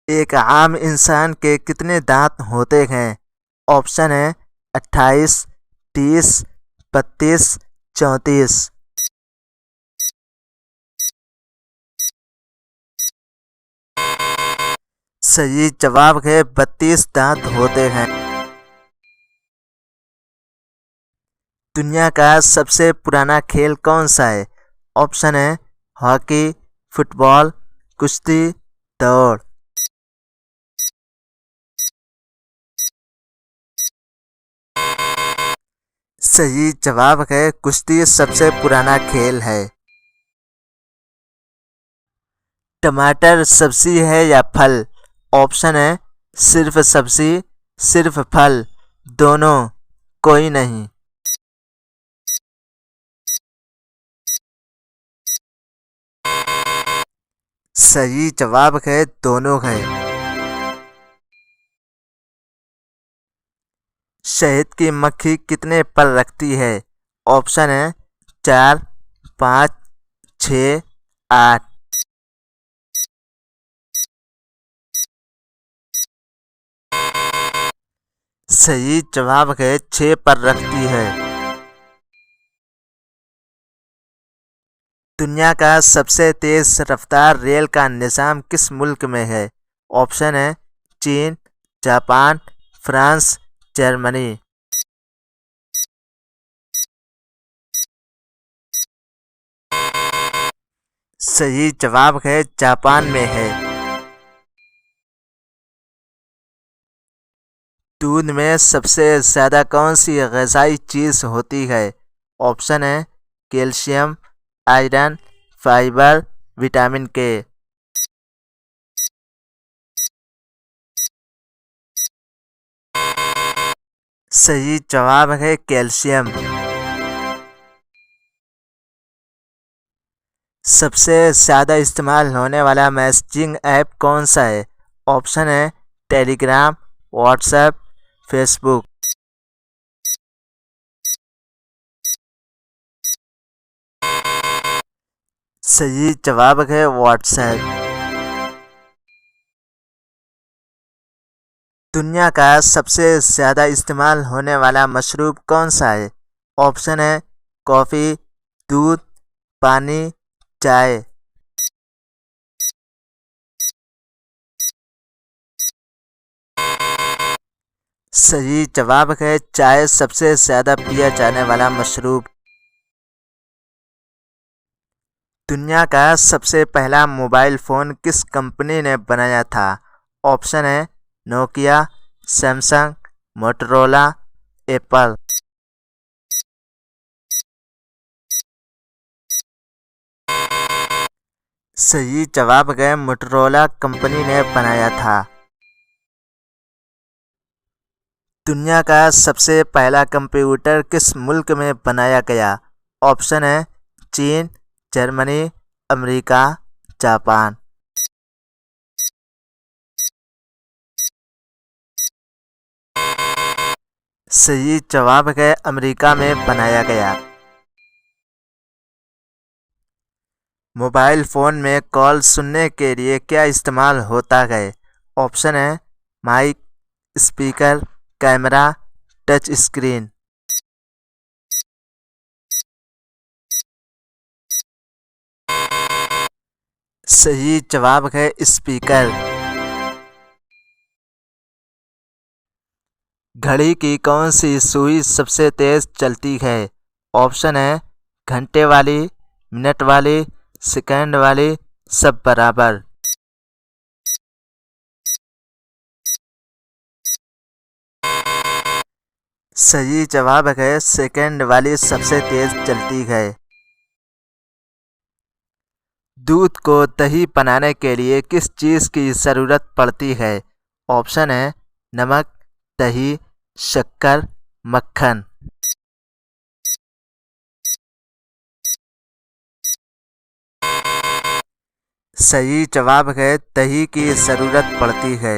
एक आम इंसान के कितने दांत होते हैं? ऑप्शन है 28, 30, 32, 34। सही जवाब है, 32 दांत होते हैं। दुनिया का सबसे पुराना खेल कौन सा है? ऑप्शन है हॉकी, फुटबॉल, कुश्ती, दौड़। सही जवाब है, कुश्ती सबसे पुराना खेल है। टमाटर सब्जी है या फल? ऑप्शन है सिर्फ सब्जी, सिर्फ फल, दोनों, कोई नहीं। सही जवाब है, दोनों है। शहद की मक्खी कितने पर रखती है? ऑप्शन है 4, 5, 6, 8। सही जवाब है, 6 पर रखती है। दुनिया का सबसे तेज रफ्तार रेल का निज़ाम किस मुल्क में है? ऑप्शन है चीन, जापान, फ्रांस, जर्मनी। सही जवाब है, जापान में है। दूध में सबसे ज़्यादा कौन सी ग़िज़ाई चीज़ होती है? ऑप्शन है कैल्शियम, आयरन, फाइबर, विटामिन के। सही जवाब है कैल्शियम। सबसे ज़्यादा इस्तेमाल होने वाला मैसेजिंग ऐप कौन सा है? ऑप्शन है टेलीग्राम, व्हाट्सएप, फेसबुक। सही जवाब है व्हाट्सएप। दुनिया का सबसे ज़्यादा इस्तेमाल होने वाला मशरूब कौन सा है? ऑप्शन है कॉफ़ी, दूध, पानी, चाय। सही जवाब है चाय सबसे ज़्यादा पिया जाने वाला मशरूब। दुनिया का सबसे पहला मोबाइल फ़ोन किस कंपनी ने बनाया था? ऑप्शन है नोकिया, सैमसंग, मोटरोला, एप्पल। सही जवाब है मोटरोला कंपनी ने बनाया था। दुनिया का सबसे पहला कंप्यूटर किस मुल्क में बनाया गया? ऑप्शन है चीन, जर्मनी, अमेरिका, जापान। सही जवाब है अमेरिका में बनाया गया। मोबाइल फ़ोन में कॉल सुनने के लिए क्या इस्तेमाल होता है? ऑप्शन है mic, speaker, camera, touch screen. सही जवाब है स्पीकर। घड़ी की कौन सी सुई सबसे तेज चलती है? ऑप्शन है घंटे वाली, मिनट वाली, सेकंड वाली, सब बराबर। सही जवाब है सेकंड वाली सबसे तेज चलती है। दूध को दही बनाने के लिए किस चीज़ की ज़रूरत पड़ती है? ऑप्शन है नमक, दही, शक्कर, मक्खन। सही जवाब है दही की ज़रूरत पड़ती है।